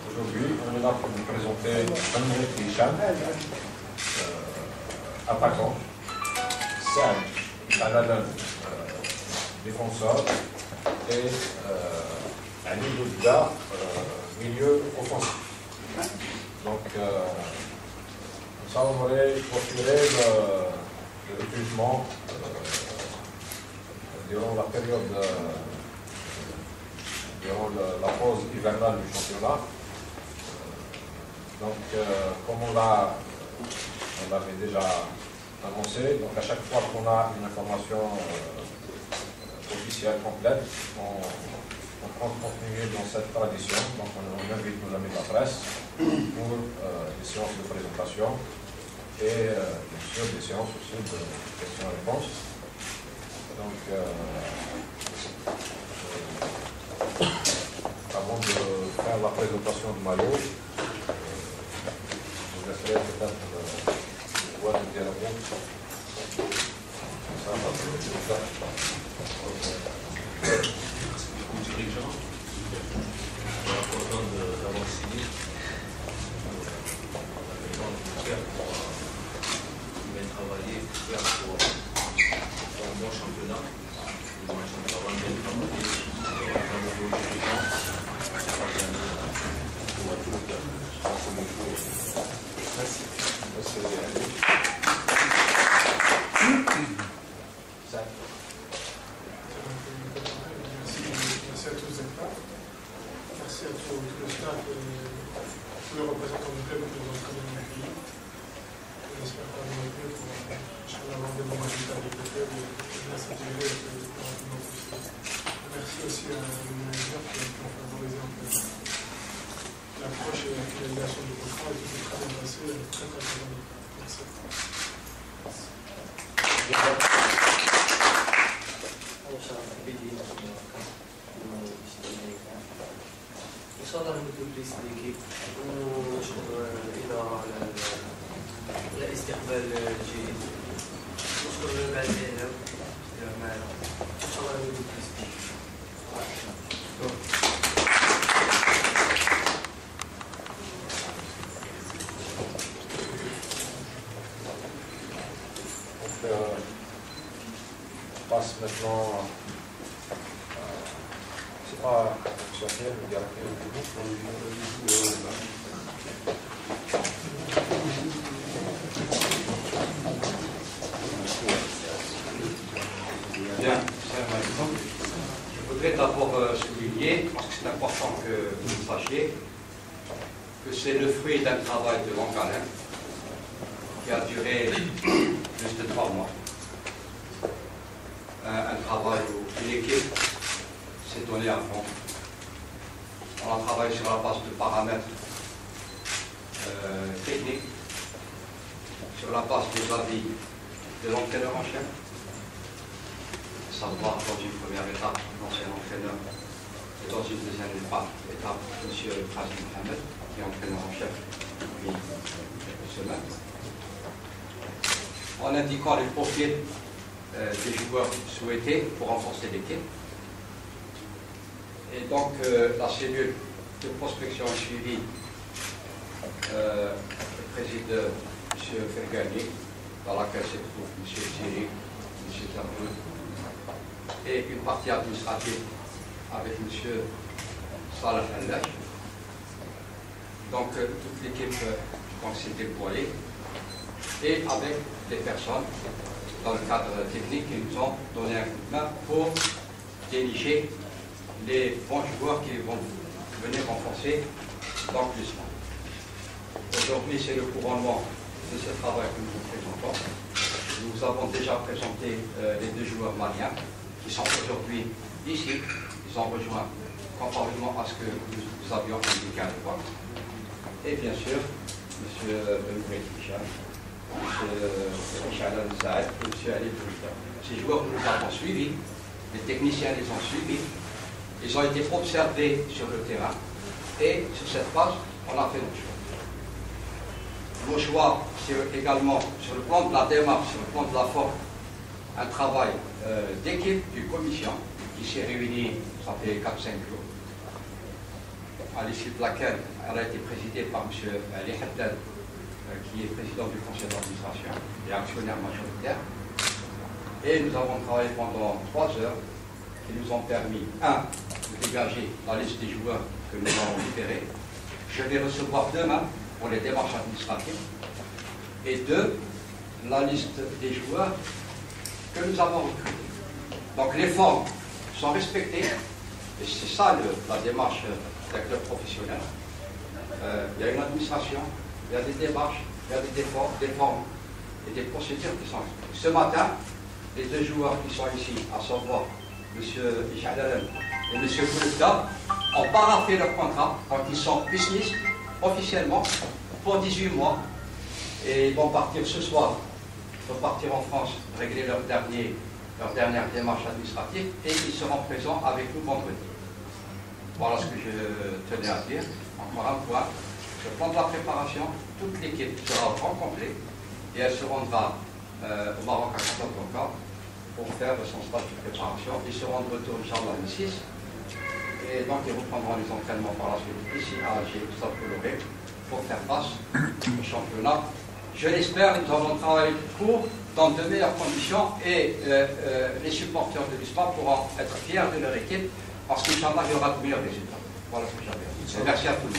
aujourd'hui, on est là pour vous présenter Amir Hicham, attaquant, Saad Alalan, défenseur, et Ali Doudda, milieu offensif. Donc, ça, on aurait procuré le recrutement durant la période, durant la pause hivernale du championnat. Donc, comme on l'avait déjà annoncé, donc à chaque fois qu'on a une information officielle complète, on compte continuer dans cette tradition. Donc, on invite nos amis de la presse pour des séances de présentation et bien sûr des séances aussi de questions-réponses. Donc, avant de faire la présentation du maillot, je vous laisserai peut-être voir le dialogue. Ça va être ça. Merci beaucoup, dirigeant. On est content d'avoir signé. On est faire pour bien travailler, faire pour un bon championnat. Moi, je vais avoir bien travaillé. Un nouveau dirigeant. Merci. Merci à tous d'être là. Merci à tout le staff et tous les représentants du club qui nous ont très bien accueillis. J'espère qu'on va mieux pour avoir des bons résultats avec le club et bien s'intégrer avec le plus rapidement possible. Merci aussi à nos managers qui ont favorisé un peu l'approche et la finalisation du contrat et tout est très bien passé, très très bien. Merci. إن شاء الله نمدوا بليس ليكيب ونشكر الإدارة على الاستقبال الجيد ونشكر بعد الإعلام معنا إن شاء الله نمدوا بليس On passe maintenant. C'est pas social, mais bien. Je voudrais d'abord souligner, parce que c'est important que vous le sachiez, que c'est le fruit d'un travail de longue haleine qui a duré plus de 3 mois. Un travail où une équipe s'est donnée à fond. On a travaillé sur la base de paramètres techniques, sur la base des avis de l'entraîneur en chef, savoir dans une première étape l'ancien entraîneur et dans une deuxième étape M. Fazil Mohamed, qui est entraîneur en chef depuis quelques semaines, en indiquant les profils des joueurs souhaités pour renforcer l'équipe. Et donc la cellule de prospection suivie préside M. Fergani, dans laquelle se trouve M. Thierry, M. Zaboud, et une partie administrative avec M. Salah Al-Lash. Donc toute l'équipe s'est déployée et avec des personnes dans le cadre technique qui nous ont donné un coup de main pour dénicher les bons joueurs qui vont venir renforcer dans le classement. Aujourd'hui, c'est le couronnement de ce travail que nous vous présentons. Nous avons déjà présenté les 2 joueurs maliens qui sont aujourd'hui ici. Ils ont rejoint conformément à ce que nous avions indiqué à l'époque. Et bien sûr, M. Amir Hicham, M. Hicham Al-Zaid et M. Ali Doudda. Ces joueurs que nous avons suivis, les techniciens les ont suivis, ils ont été observés sur le terrain et sur cette base, on a fait nos choix. Nos choix, c'est également sur le plan de la démarche, sur le plan de la forme, un travail d'équipe, d'une commission qui s'est réunie, ça fait 4-5 jours, à l'issue de laquelle elle a été présidée par M. Ali Haddad, qui est président du conseil d'administration et actionnaire majoritaire. Et nous avons travaillé pendant 3 heures qui nous ont permis, 1, de dégager la liste des joueurs que nous avons libérés. Je vais recevoir demain pour les démarches administratives. Et 2, la liste des joueurs que nous avons recrutés. Donc les formes sont respectées. Et c'est ça la démarche d'un club professionnel. Il y a une administration, il y a des démarches, il y a des formes et des procédures qui sont respectées. Ce matin, les 2 joueurs qui sont ici, à savoir M. Jalal et M. Bouloukda, ont paraphé leur contrat, donc ils sont dismissed officiellement pour 18 mois et ils vont partir ce soir, ils vont partir en France, régler leur dernière démarche administrative et ils seront présents avec nous vendredi. Voilà ce que je tenais à dire. Encore un point, sur le plan de la préparation, toute l'équipe sera au grand complet et elle se rendra au Maroc à Casablanca pour faire son stage de préparation. Ils seront de retour, Inch'Allah, le 6. Et donc, ils reprendront les entraînements par la suite ici à Alger, au Stade Coloré, pour faire face au championnat. Je l'espère, nous allons travailler pour dans de meilleures conditions et les supporters de l'USMA pourront être fiers de leur équipe parce qu'Inch'Allah, il y aura de meilleurs résultats. Voilà ce que j'avais à dire. Merci à tous.